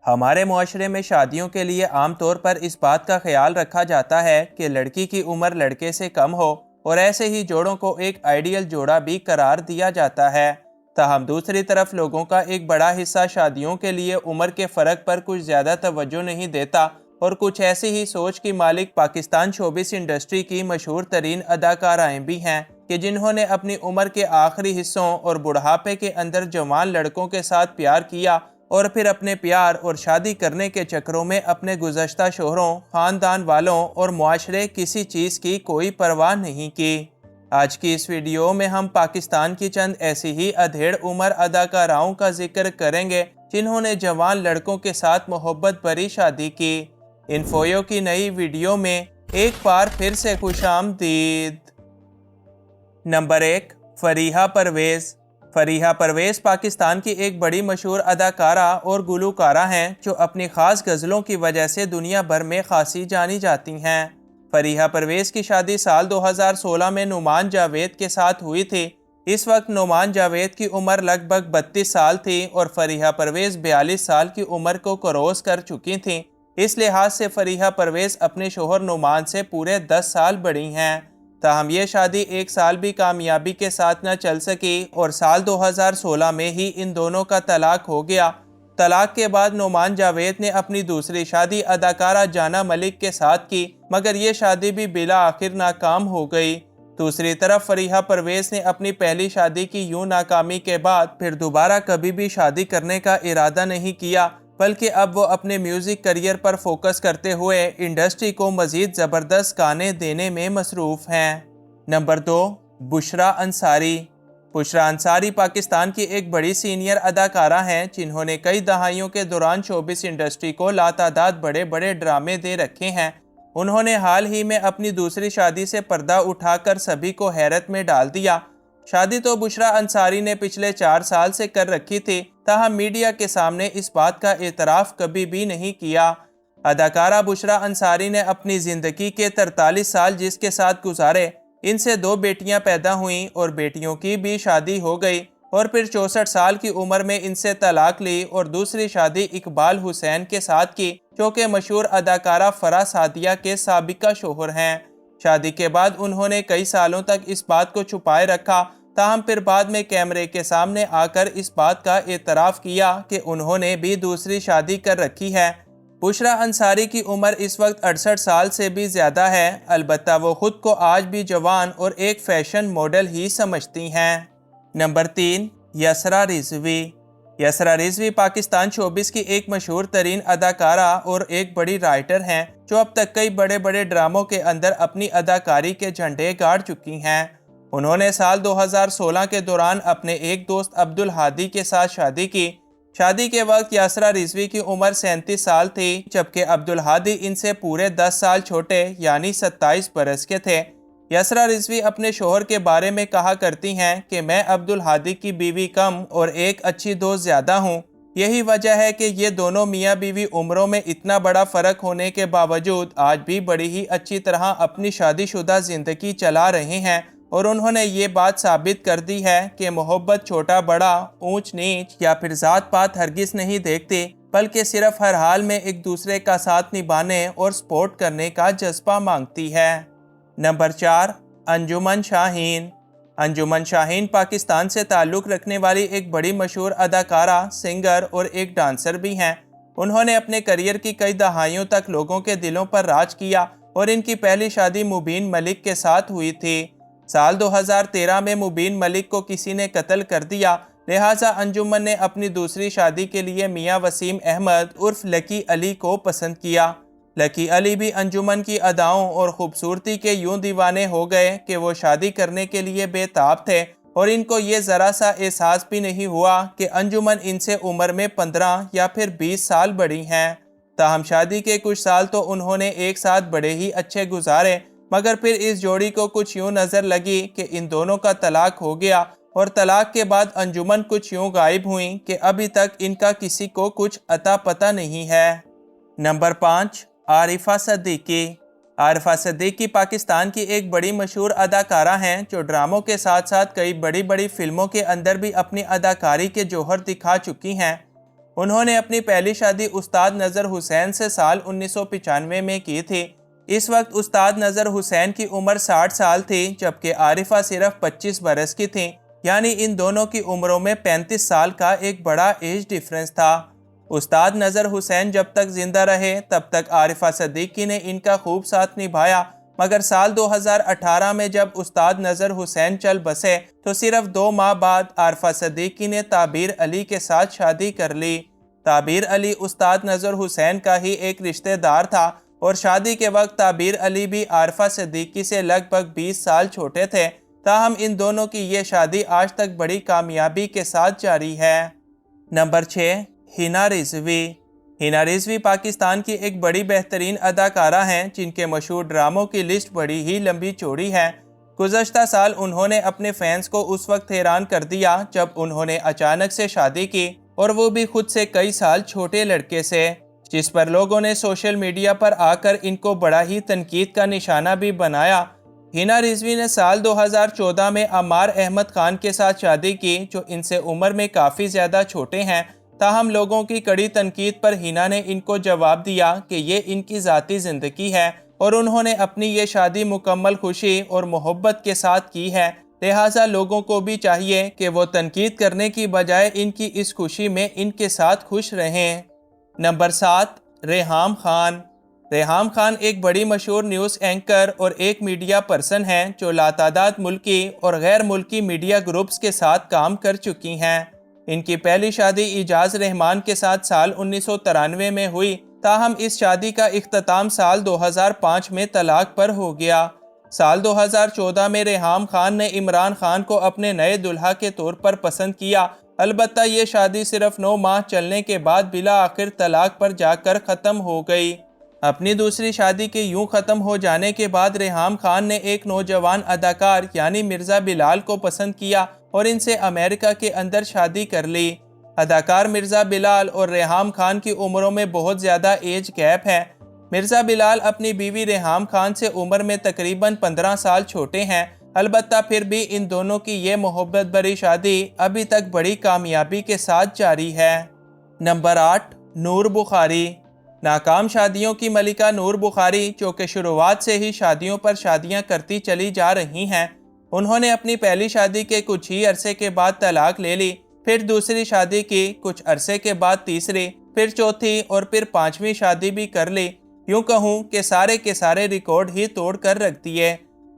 ہمارے معاشرے میں شادیوں کے لیے عام طور پر اس بات کا خیال رکھا جاتا ہے کہ لڑکی کی عمر لڑکے سے کم ہو، اور ایسے ہی جوڑوں کو ایک آئیڈیل جوڑا بھی قرار دیا جاتا ہے۔ تاہم دوسری طرف لوگوں کا ایک بڑا حصہ شادیوں کے لیے عمر کے فرق پر کچھ زیادہ توجہ نہیں دیتا، اور کچھ ایسی ہی سوچ کی مالک پاکستان شوبز انڈسٹری کی مشہور ترین اداکارائیں بھی ہیں کہ جنہوں نے اپنی عمر کے آخری حصوں اور بڑھاپے کے اندر جوان لڑکوں کے ساتھ پیار کیا، اور پھر اپنے پیار اور شادی کرنے کے چکروں میں اپنے گزشتہ شوہروں، خاندان والوں اور معاشرے کسی چیز کی کوئی پرواہ نہیں کی۔ آج کی اس ویڈیو میں ہم پاکستان کی چند ایسی ہی ادھیڑ عمر اداکاراؤں کا ذکر کریں گے جنہوں نے جوان لڑکوں کے ساتھ محبت بھری شادی کی۔ انفویو کی نئی ویڈیو میں ایک بار پھر سے خوش آمدید۔ نمبر 1، فریحہ پرویز۔ فریحہ پرویز پاکستان کی ایک بڑی مشہور اداکارہ اور گلوکارہ ہیں جو اپنی خاص غزلوں کی وجہ سے دنیا بھر میں خاصی جانی جاتی ہیں۔ فریحہ پرویز کی شادی سال 2016 میں نعمان جاوید کے ساتھ ہوئی تھی۔ اس وقت نعمان جاوید کی عمر لگ بھگ 32 سال تھی اور فریحہ پرویز 42 سال کی عمر کو کروس کر چکی تھیں۔ اس لحاظ سے فریحہ پرویز اپنے شوہر نعمان سے پورے 10 سال بڑی ہیں۔ تاہم یہ شادی ایک سال بھی کامیابی کے ساتھ نہ چل سکی اور سال 2016 میں ہی ان دونوں کا طلاق ہو گیا۔ طلاق کے بعد نعمان جاوید نے اپنی دوسری شادی اداکارہ جانا ملک کے ساتھ کی، مگر یہ شادی بھی بالآخر ناکام ہو گئی۔ دوسری طرف فریحہ پرویز نے اپنی پہلی شادی کی یوں ناکامی کے بعد پھر دوبارہ کبھی بھی شادی کرنے کا ارادہ نہیں کیا، بلکہ اب وہ اپنے میوزک کیریئر پر فوکس کرتے ہوئے انڈسٹری کو مزید زبردست گانے دینے میں مصروف ہیں۔ نمبر 2، بشریٰ انصاری۔ بشریٰ انصاری پاکستان کی ایک بڑی سینئر اداکارہ ہیں جنہوں نے کئی دہائیوں کے دوران شوبز انڈسٹری کو لاتعداد بڑے بڑے ڈرامے دے رکھے ہیں۔ انہوں نے حال ہی میں اپنی دوسری شادی سے پردہ اٹھا کر سبھی کو حیرت میں ڈال دیا۔ شادی تو بشریٰ انصاری نے پچھلے 4 سال سے کر رکھی تھی، تاہم میڈیا کے سامنے اس بات کا اعتراف کبھی بھی نہیں کیا۔ اداکارہ بشریٰ انصاری نے اپنی زندگی کے 43 سال جس کے ساتھ گزارے، ان سے 2 بیٹیاں پیدا ہوئیں اور بیٹیوں کی بھی شادی ہو گئی، اور پھر 64 سال کی عمر میں ان سے طلاق لی اور دوسری شادی اقبال حسین کے ساتھ کی، جو کہ مشہور اداکارہ فرح سعدیہ کے سابقہ شوہر ہیں۔ شادی کے بعد انہوں نے کئی سالوں تک اس بات کو چھپائے رکھا، تاہم پھر بعد میں کیمرے کے سامنے آ کر اس بات کا اعتراف کیا کہ انہوں نے بھی دوسری شادی کر رکھی ہے۔ بشریٰ انصاری کی عمر اس وقت 68 سال سے بھی زیادہ ہے، البتہ وہ خود کو آج بھی جوان اور ایک فیشن ماڈل ہی سمجھتی ہیں۔ نمبر 3، یسریٰ رضوی۔ یسریٰ رضوی پاکستان شوبز کی ایک مشہور ترین اداکارہ اور ایک بڑی رائٹر ہیں جو اب تک کئی بڑے بڑے ڈراموں کے اندر اپنی اداکاری کے جھنڈے گاڑ چکی ہیں۔ انہوں نے سال 2016 کے دوران اپنے ایک دوست عبدالہادی کے ساتھ شادی کی۔ شادی کے وقت یسریٰ رضوی کی عمر 37 سال تھی، جبکہ عبدالہادی ان سے پورے 10 سال چھوٹے یعنی 27 برس کے تھے۔ یسریٰ رضوی اپنے شوہر کے بارے میں کہا کرتی ہیں کہ میں عبدالہادی کی بیوی کم اور ایک اچھی دوست زیادہ ہوں۔ یہی وجہ ہے کہ یہ دونوں میاں بیوی عمروں میں اتنا بڑا فرق ہونے کے باوجود آج بھی بڑی ہی اچھی طرح اپنی شادی شدہ زندگی چلا رہے ہیں، اور انہوں نے یہ بات ثابت کر دی ہے کہ محبت چھوٹا بڑا، اونچ نیچ یا پھر ذات پات ہرگز نہیں دیکھتی، بلکہ صرف ہر حال میں ایک دوسرے کا ساتھ نبھانے اور سپورٹ کرنے کا جذبہ مانگتی ہے۔ نمبر 4، انجمن شاہین۔ انجمن شاہین پاکستان سے تعلق رکھنے والی ایک بڑی مشہور اداکارہ، سنگر اور ایک ڈانسر بھی ہیں۔ انہوں نے اپنے کیریئر کی کئی دہائیوں تک لوگوں کے دلوں پر راج کیا، اور ان کی پہلی شادی مبین ملک کے ساتھ ہوئی تھی۔ سال 2013 میں مبین ملک کو کسی نے قتل کر دیا، لہٰذا انجمن نے اپنی دوسری شادی کے لیے میاں وسیم احمد عرف لکی علی کو پسند کیا۔ لکی علی بھی انجمن کی اداؤں اور خوبصورتی کے یوں دیوانے ہو گئے کہ وہ شادی کرنے کے لیے بے تاب تھے، اور ان کو یہ ذرا سا احساس بھی نہیں ہوا کہ انجمن ان سے عمر میں 15 یا پھر 20 سال بڑی ہیں۔ تاہم شادی کے کچھ سال تو انہوں نے ایک ساتھ بڑے ہی اچھے گزارے، مگر پھر اس جوڑی کو کچھ یوں نظر لگی کہ ان دونوں کا طلاق ہو گیا، اور طلاق کے بعد انجمن کچھ یوں غائب ہوئیں کہ ابھی تک ان کا کسی کو کچھ عطا پتہ نہیں ہے۔ نمبر 5، عارفہ صدیقی۔ عارفہ صدیقی پاکستان کی ایک بڑی مشہور اداکارہ ہیں جو ڈراموں کے ساتھ ساتھ کئی بڑی بڑی فلموں کے اندر بھی اپنی اداکاری کے جوہر دکھا چکی ہیں۔ انہوں نے اپنی پہلی شادی استاد نذر حسین سے سال 1995 میں کی تھی۔ اس وقت استاد نذر حسین کی عمر 60 سال تھی جبکہ عارفہ صرف 25 برس کی تھیں، یعنی ان دونوں کی عمروں میں 35 سال کا ایک بڑا ایج ڈیفرنس تھا۔ استاد نذر حسین جب تک زندہ رہے تب تک عارفہ صدیقی نے ان کا خوب ساتھ نبھایا، مگر سال 2018 میں جب استاد نذر حسین چل بسے تو صرف 2 ماہ بعد عارفہ صدیقی نے تعبیر علی کے ساتھ شادی کر لی۔ تعبیر علی استاد نذر حسین کا ہی ایک رشتہ دار تھا اور شادی کے وقت تعبیر علی بھی عارفہ صدیقی سے لگ بھگ 20 سال چھوٹے تھے، تاہم ان دونوں کی یہ شادی آج تک بڑی کامیابی کے ساتھ جاری ہے۔ نمبر 6، ہینا رضوی۔ ہینا رضوی پاکستان کی ایک بڑی بہترین اداکارہ ہیں جن کے مشہور ڈراموں کی لسٹ بڑی ہی لمبی چوڑی ہے۔ گزشتہ سال انہوں نے اپنے فینس کو اس وقت حیران کر دیا جب انہوں نے اچانک سے شادی کی، اور وہ بھی خود سے کئی سال چھوٹے لڑکے سے، جس پر لوگوں نے سوشل میڈیا پر آ کر ان کو بڑا ہی تنقید کا نشانہ بھی بنایا۔ ہینا رضوی نے سال 2014 میں عمار احمد خان کے ساتھ شادی کی جو ان سے عمر میں کافی زیادہ چھوٹے ہیں، تاہم لوگوں کی کڑی تنقید پر ہینا نے ان کو جواب دیا کہ یہ ان کی ذاتی زندگی ہے اور انہوں نے اپنی یہ شادی مکمل خوشی اور محبت کے ساتھ کی ہے، لہٰذا لوگوں کو بھی چاہیے کہ وہ تنقید کرنے کی بجائے ان کی اس خوشی میں ان کے ساتھ خوش رہیں۔ نمبر 7، ریحام خان۔ ریحام خان ایک بڑی مشہور نیوز اینکر اور ایک میڈیا پرسن ہیں جو لاتعداد ملکی اور غیر ملکی میڈیا گروپس کے ساتھ کام کر چکی ہیں۔ ان کی پہلی شادی اعجاز رحمان کے ساتھ سال 1993 میں ہوئی، تاہم اس شادی کا اختتام سال 2005 میں طلاق پر ہو گیا۔ سال 2014 میں ریحام خان نے عمران خان کو اپنے نئے دلہا کے طور پر پسند کیا، البتہ یہ شادی صرف 9 ماہ چلنے کے بعد بالآخر طلاق پر جا کر ختم ہو گئی۔ اپنی دوسری شادی کے یوں ختم ہو جانے کے بعد ریحام خان نے ایک نوجوان اداکار یعنی مرزا بلال کو پسند کیا اور ان سے امریکہ کے اندر شادی کر لی۔ اداکار مرزا بلال اور ریحام خان کی عمروں میں بہت زیادہ ایج گیپ ہے۔ مرزا بلال اپنی بیوی ریحام خان سے عمر میں تقریباً 15 سال چھوٹے ہیں، البتہ پھر بھی ان دونوں کی یہ محبت بھری شادی ابھی تک بڑی کامیابی کے ساتھ جاری ہے۔ نمبر 8، نور بخاری۔ ناکام شادیوں کی ملکہ نور بخاری جو کہ شروعات سے ہی شادیوں پر شادیاں کرتی چلی جا رہی ہیں، انہوں نے اپنی پہلی شادی کے کچھ ہی عرصے کے بعد طلاق لے لی، پھر دوسری شادی کی، کچھ عرصے کے بعد تیسری، پھر چوتھی اور پھر 5ویں شادی بھی کر لی۔ یوں کہوں کہ سارے کے سارے ریکارڈ ہی توڑ کر رکھ دیے۔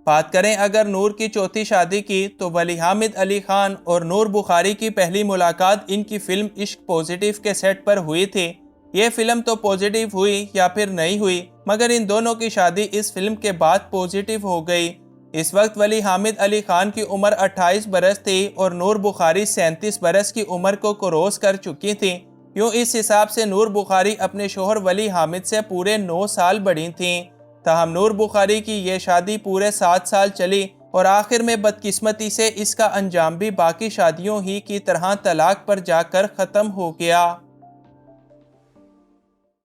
بات کریں اگر نور کی چوتھی شادی کی تو ولی حامد علی خان اور نور بخاری کی پہلی ملاقات ان کی فلم عشق پوزیٹیو کے سیٹ پر ہوئی تھی۔ یہ فلم تو پوزیٹیو ہوئی یا پھر نہیں ہوئی، مگر ان دونوں کی شادی اس فلم کے بعد پوزیٹیو ہو گئی۔ اس وقت ولی حامد علی خان کی عمر 28 برس تھی اور نور بخاری 37 برس کی عمر کو کروس کر چکی تھی۔ یوں اس حساب سے نور بخاری اپنے شوہر ولی حامد سے پورے 9 سال بڑی تھیں، تاہم نور بخاری کی یہ شادی پورے 7 سال چلی اور آخر میں بدقسمتی سے اس کا انجام بھی باقی شادیوں ہی کی طرح طلاق پر جا کر ختم ہو گیا۔